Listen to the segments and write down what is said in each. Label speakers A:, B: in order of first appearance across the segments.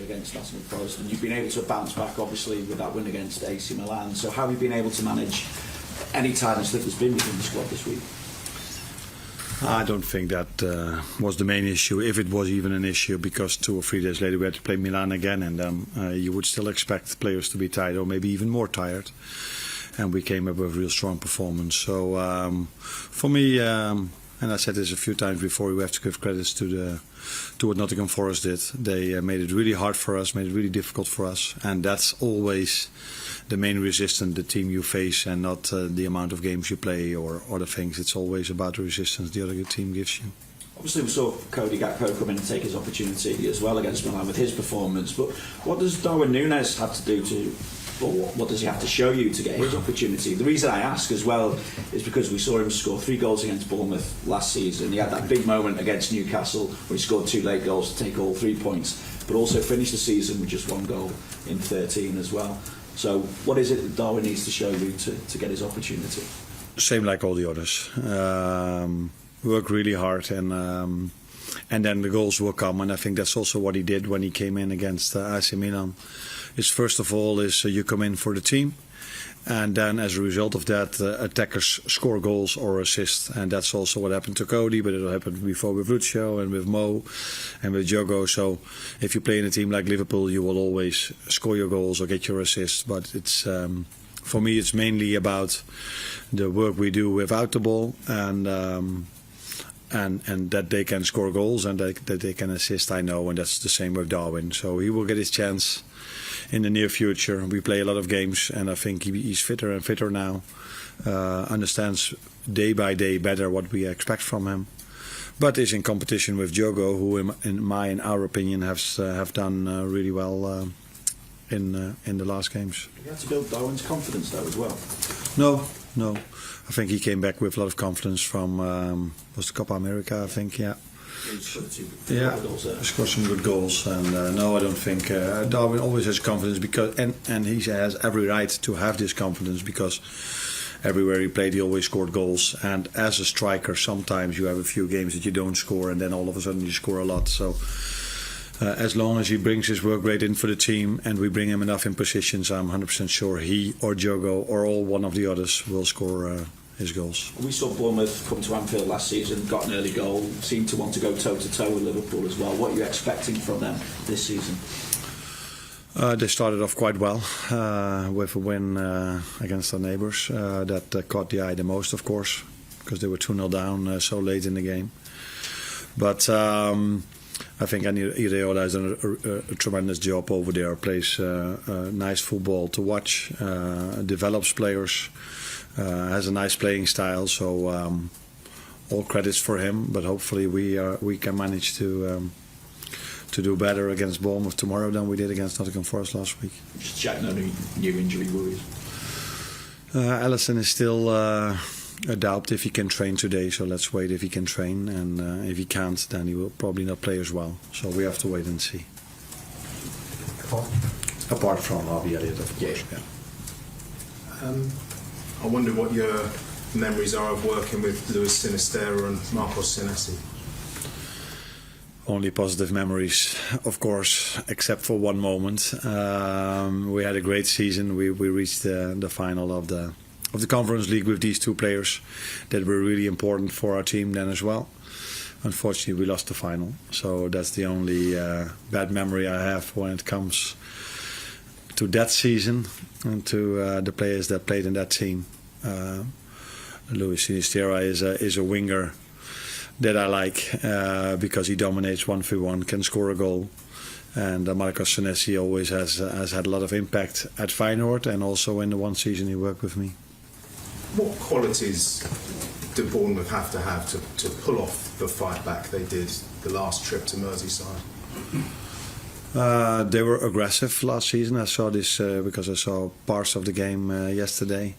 A: against Nottingham Forest, and you've been able to bounce back, obviously, with that win against AC Milan. So how have you been able to manage any tiredness that there's been within the squad this week?
B: I don't think that was the main issue, if it was even an issue, because 2 or 3 days later we had to play Milan again, and then you would still expect players to be tired, or maybe even more tired. And we came up with a real strong performance. So for me, and I said this a few times before, we have to give credits to what Nottingham Forest did. They made it really hard for us, made it really difficult for us, and that's always the main resistance, the team you face, and not the amount of games you play or other things. It's always about the resistance the other team gives you.
A: Obviously we saw Cody Gakpo come in and take his opportunity as well against Milan with his performance, but what does Darwin Núñez have to do to, or what does he have to show you to get his opportunity? The reason I ask as well is because we saw him score 3 goals against Bournemouth last season. He had that big moment against Newcastle where he scored 2 late goals to take all 3 points, but also finished the season with just 1 goal in 13 as well. So what is it that Darwin needs to show you to get his opportunity?
B: Same like all the others. Work really hard, and then the goals will come. And I think that's also what he did when he came in against AC Milan. Is first of all you come in for the team, and then as a result of that, attackers score goals or assist, and that's also what happened to Cody, but it happened before with Lucio and with Mo and with Diogo. So if you play in a team like Liverpool, you will always score your goals or get your assists, but it's for me it's mainly about the work we do without the ball, and that they can score goals and that they can assist, I know, and that's the same with Darwin. So he will get his chance in the near future. We play a lot of games, and I think he's fitter and fitter now. Understands day by day better what we expect from him, but is in competition with Diogo, who in our opinion have done really well in the last games.
A: You had to build Darwin's confidence though as well.
B: No. I think he came back with a lot of confidence from was the Copa America, I think, yeah. He scored some good goals, and no, I don't think Darwin always has confidence, because and he has every right to have this confidence, because everywhere he played he always scored goals, and as a striker sometimes you have a few games that you don't score, and then all of a sudden you score a lot. So as long as he brings his work rate in for the team and we bring him enough in positions, I'm 100% sure he or Diogo or all one of the others will score his goals.
A: We saw Bournemouth come to Anfield last season, got an early goal, seemed to want to go toe-to-toe with Liverpool as well. What are you expecting from them this season?
B: They started off quite well with a win against our neighbours. That caught the eye the most, of course, because they were 2-0 down so late in the game. But I think Ireola has done a tremendous job over there. Plays nice football to watch, develops players, has a nice playing style. So all credits for him. But hopefully we can manage to do better against Bournemouth tomorrow than we did against Nottingham Forest last week.
A: Just check, no new injury worries.
B: Allison is still a doubt if he can train today, so let's wait if he can train, and if he can't, then he will probably not play as well. So we have to wait and see. Apart from Harvey Elliott, of course. Yeah.
C: I wonder what your memories are of working with Luis Sinisterra and Marcos Senesi.
B: Only positive memories, of course, except for one moment. We had a great season. We reached the final of the Conference League with these 2 players that were really important for our team then as well. Unfortunately, we lost the final, so that's the only bad memory I have when it comes to that season and to the players that played in that team. Luis Sinisterra is a winger that I like because he dominates 1v1, can score a goal. And Marcos Senesi always has had a lot of impact at Feyenoord, and also in the one season he worked with me.
C: What qualities do Bournemouth have to pull off the fight back they did the last trip to Merseyside?
B: They were aggressive last season. I saw this because I saw parts of the game yesterday.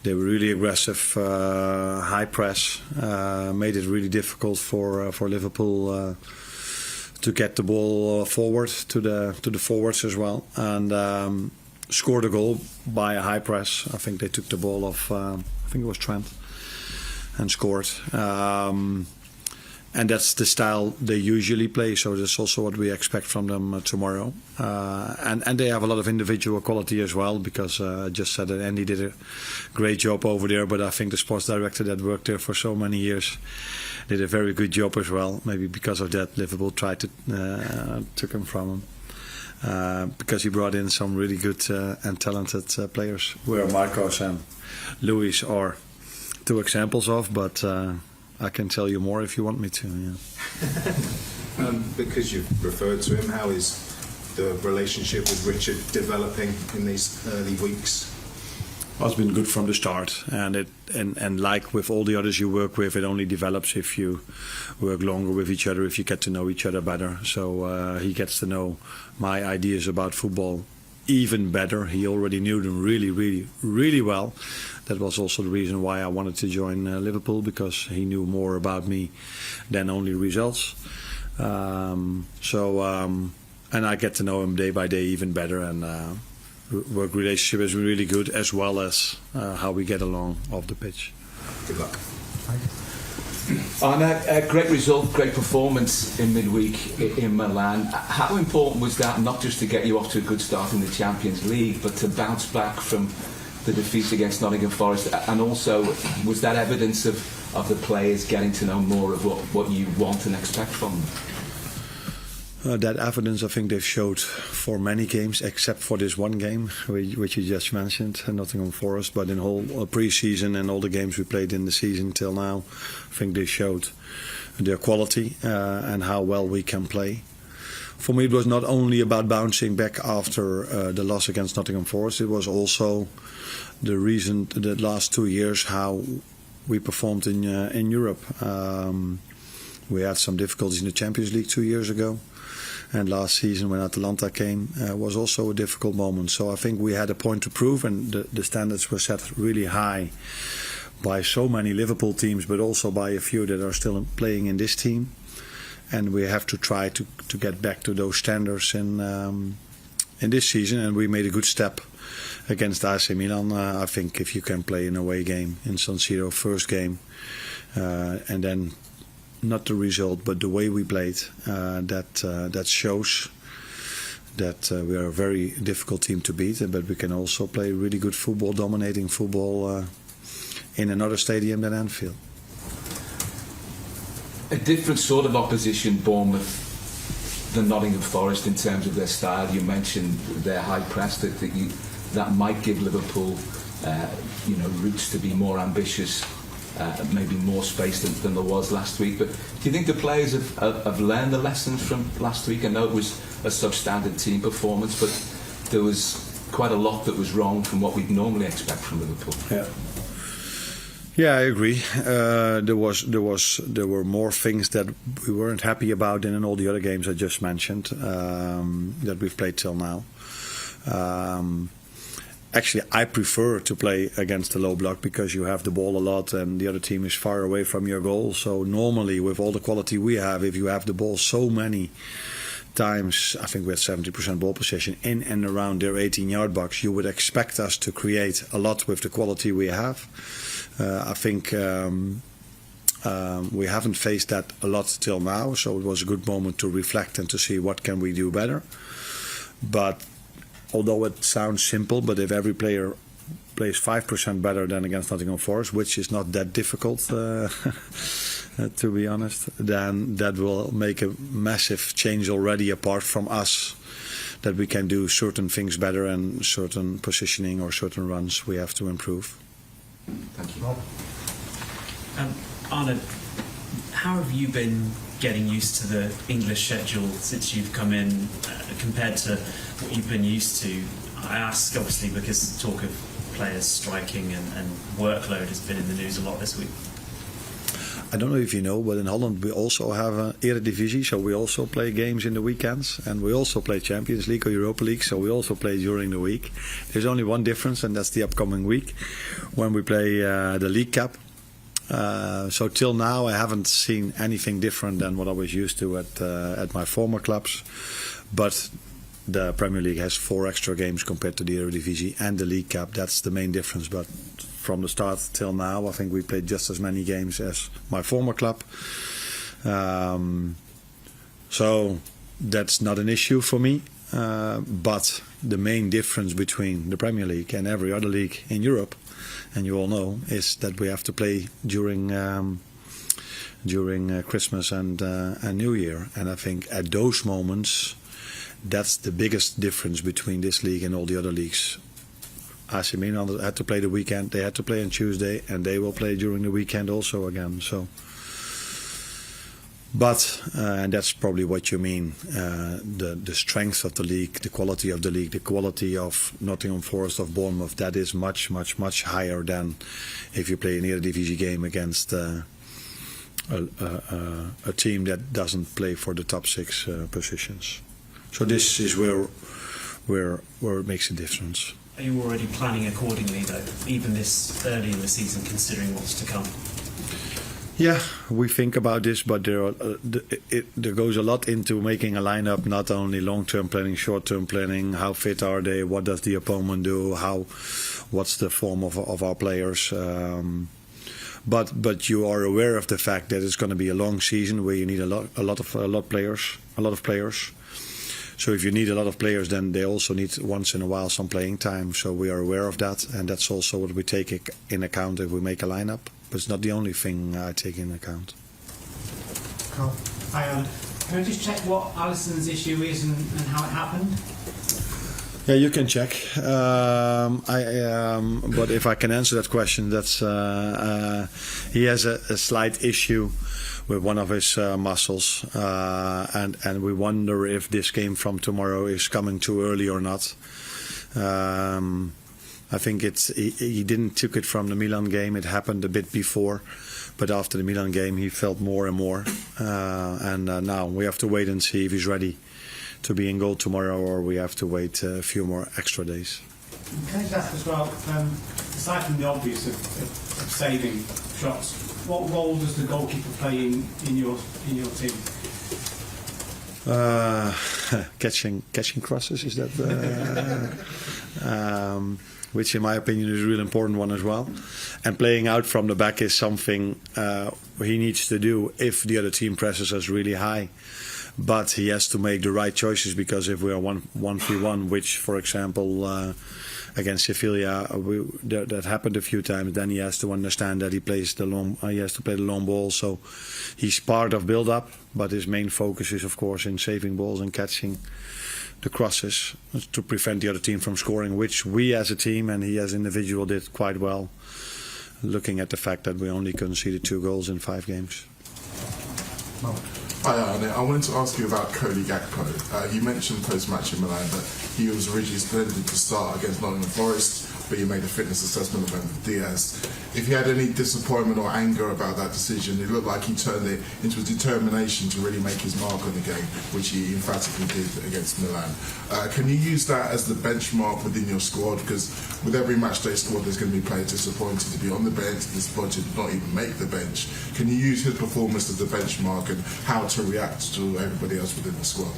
B: They were really aggressive, high press, made it really difficult for Liverpool to get the ball forward to the forwards as well, and scored a goal by a high press. I think they took the ball off, I think it was Trent, and scored. and that's the style they usually play. So that's also what we expect from them tomorrow. And they have a lot of individual quality as well, because I just said that Andy did a great job over there. But I think the sports director that worked there for so many years did a very good job as well. Maybe because of that, Liverpool tried to took him from him. Because he brought in some really good and talented players, where Marcos and Luis are two examples of, but I can tell you more if you want me to. Yeah.
C: Because you've referred to him, how is the relationship with Richard developing in these early weeks?
B: Well, it's been good from the start, and like with all the others you work with, it only develops if you work longer with each other, if you get to know each other better. So he gets to know my ideas about football even better. He already knew them really, really, really well. That was also the reason why I wanted to join Liverpool, because he knew more about me than only results. And I get to know him day by day even better, and work relationship is really good, as well as how we get along off the pitch.
C: Good luck.
D: Arne, a great result, great performance in midweek in Milan. How important was that, not just to get you off to a good start in the Champions League, but to bounce back from the defeat against Nottingham Forest? And also, was that evidence of the players getting to know more of what you want and expect from them?
B: That evidence I think they've showed for many games, except for this one game which you just mentioned, Nottingham Forest. But in whole pre-season and all the games we played in the season till now, I think they showed their quality and how well we can play. For me, it was not only about bouncing back after the loss against Nottingham Forest. It was also the reason the last 2 years how we performed in Europe. We had some difficulties in the Champions League 2 years ago. And last season, when Atalanta came, was also a difficult moment. So I think we had a point to prove, and the standards were set really high by so many Liverpool teams, but also by a few that are still playing in this team. And we have to try to get back to those standards in this season. And we made a good step against AC Milan. I think if you can play an away game in San Siro, first game, and then not the result, but the way we played, that shows that we are a very difficult team to beat, but we can also play really good football, dominating football in another stadium than Anfield.
D: A different sort of opposition, Bournemouth, than Nottingham Forest in terms of their style. You mentioned their high press, that might give Liverpool routes to be more ambitious. Maybe more space than there was last week. But do you think the players have learned the lessons from last week? I know it was a substandard team performance, but there was quite a lot that was wrong from what we'd normally expect from Liverpool.
B: Yeah, I agree. There were more things that we weren't happy about than in all the other games I just mentioned that we've played till now. Actually, I prefer to play against the low block because you have the ball a lot and the other team is far away from your goal. So normally, with all the quality we have, if you have the ball so many times, I think we had 70% ball possession in and around their 18-yard box, you would expect us to create a lot with the quality we have. I think we haven't faced that a lot till now, so it was a good moment to reflect and to see what can we do better. But although it sounds simple, but if every player plays 5% better than against Nottingham Forest, which is not that difficult, to be honest, then that will make a massive change already, apart from us, that we can do certain things better and certain positioning or certain runs we have to improve.
D: Thank you.
E: Arne, how have you been getting used to the English schedule since you've come in compared to what you've been used to? I ask obviously because talk of players striking and workload has been in the news a lot this week.
B: I don't know if you know, but in Holland we also have an Eredivisie, so we also play games in the weekends, and we also play Champions League or Europa League, so we also play during the week. There's only one difference, and that's the upcoming week when we play the League Cup. So till now I haven't seen anything different than what I was used to at my former clubs, but the Premier League has 4 extra games compared to the Eredivisie and the League Cup. That's the main difference. But from the start till now, I think we played just as many games as my former club. So that's not an issue for me. But the main difference between the Premier League and every other league in Europe, and you all know, is that we have to play during Christmas and New Year. And I think at those moments, that's the biggest difference between this league and all the other leagues. AC Milan had to play the weekend. They had to play on Tuesday, and they will play during the weekend also again. So. But, and that's probably what you mean, the strength of the league, the quality of the league, the quality of Nottingham Forest, of Bournemouth, that is much, much, much higher than if you play an Eredivisie game against a team that doesn't play for the top 6 positions. So this is where it makes a difference.
E: Are you already planning accordingly, though, even this early in the season, considering what's to come?
B: Yeah, we think about this, but there goes a lot into making a lineup, not only long-term planning, short-term planning, how fit are they, what does the opponent do, what's the form of our players. But you are aware of the fact that it's going to be a long season where you need a lot of players. So if you need a lot of players, then they also need once in a while some playing time. So we are aware of that, and that's also what we take in account if we make a lineup. But it's not the only thing I take in account.
F: Cool. Hi, Arne. Can I just check what Allison's issue is and how it happened?
B: Yeah, you can check. But if I can answer that question, that's he has a slight issue with one of his muscles, and we wonder if this game from tomorrow is coming too early or not. I think he didn't took it from the Milan game. It happened a bit before, but after the Milan game he felt more and more. And now we have to wait and see if he's ready to be in goal tomorrow, or we have to wait a few more extra days.
F: Can I just ask as well, aside from the obvious of saving shots, what role does the goalkeeper play in your team?
B: Catching crosses, is that which in my opinion is a real important one as well, and playing out from the back is something he needs to do if the other team presses us really high. But he has to make the right choices, because if we are 1v1, which for example against Sevilla that happened a few times, then he has to understand that he has to play the long ball. So he's part of build-up, but his main focus is of course in saving balls and catching the crosses to prevent the other team from scoring, which we as a team and he as an individual did quite well, looking at the fact that we only conceded 2 goals in 5 games.
G: Hi Arne, I wanted to ask you about Cody Gakpo. You mentioned post-match in Milan that he was originally slated to start against Nottingham Forest, but you made a fitness assessment of Diaz. If you had any disappointment or anger about that decision, it looked like he turned it into a determination to really make his mark on the game, which he emphatically did against Milan. Can you use that as the benchmark within your squad? Because with every matchday squad, there's going to be players disappointed to be on the bench, this budget, not even make the bench. Can you use his performance as the benchmark and how to react to everybody else within the squad?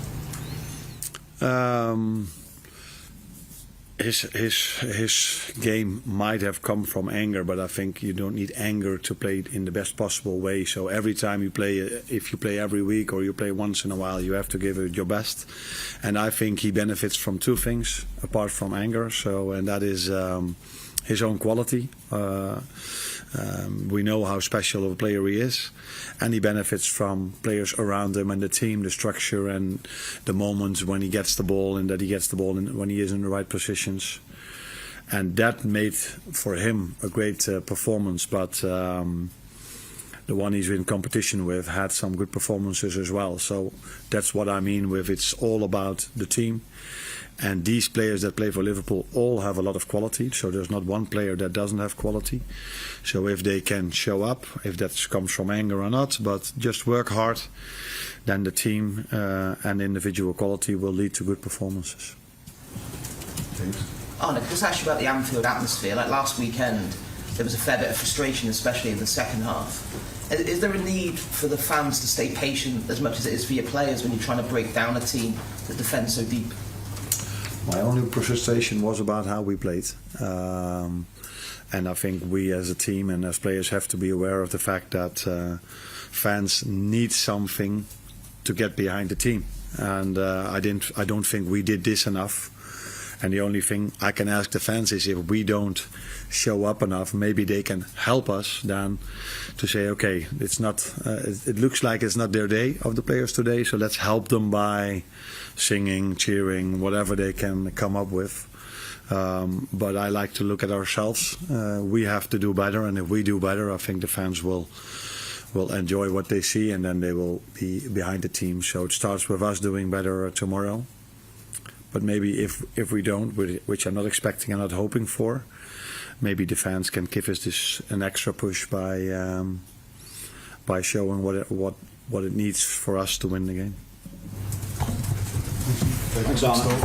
B: His game might have come from anger, but I think you don't need anger to play it in the best possible way. So every time you play, if you play every week or you play once in a while, you have to give it your best. And I think he benefits from 2 things apart from anger. And that is his own quality. We know how special of a player he is, and he benefits from players around him and the team, the structure, and the moments when he gets the ball, and that he gets the ball when he is in the right positions. And that made for him a great performance. But the one he's in competition with had some good performances as well. So that's what I mean with it's all about the team. And these players that play for Liverpool all have a lot of quality. So there's not one player that doesn't have quality. So if they can show up, if that comes from anger or not, but just work hard, then the team and individual quality will lead to good performances.
H: Arne, can I just ask you about the Anfield atmosphere? Like last weekend, there was a fair bit of frustration, especially in the second half. Is there a need for the fans to stay patient as much as it is for your players when you're trying to break down a team that defends so deep?
B: My only frustration was about how we played. And I think we as a team and as players have to be aware of the fact that fans need something to get behind the team, and I don't think we did this enough. And the only thing I can ask the fans is, if we don't show up enough, maybe they can help us then to say, okay, it's not. It looks like it's not their day of the players today, so let's help them by singing, cheering, whatever they can come up with. But I like to look at ourselves. We have to do better, and if we do better, I think the fans will enjoy what they see, and then they will be behind the team. So it starts with us doing better tomorrow. But maybe if we don't, which I'm not expecting and not hoping for, maybe the fans can give us an extra push by showing what it needs for us to win the game.
A: Thanks, Arne.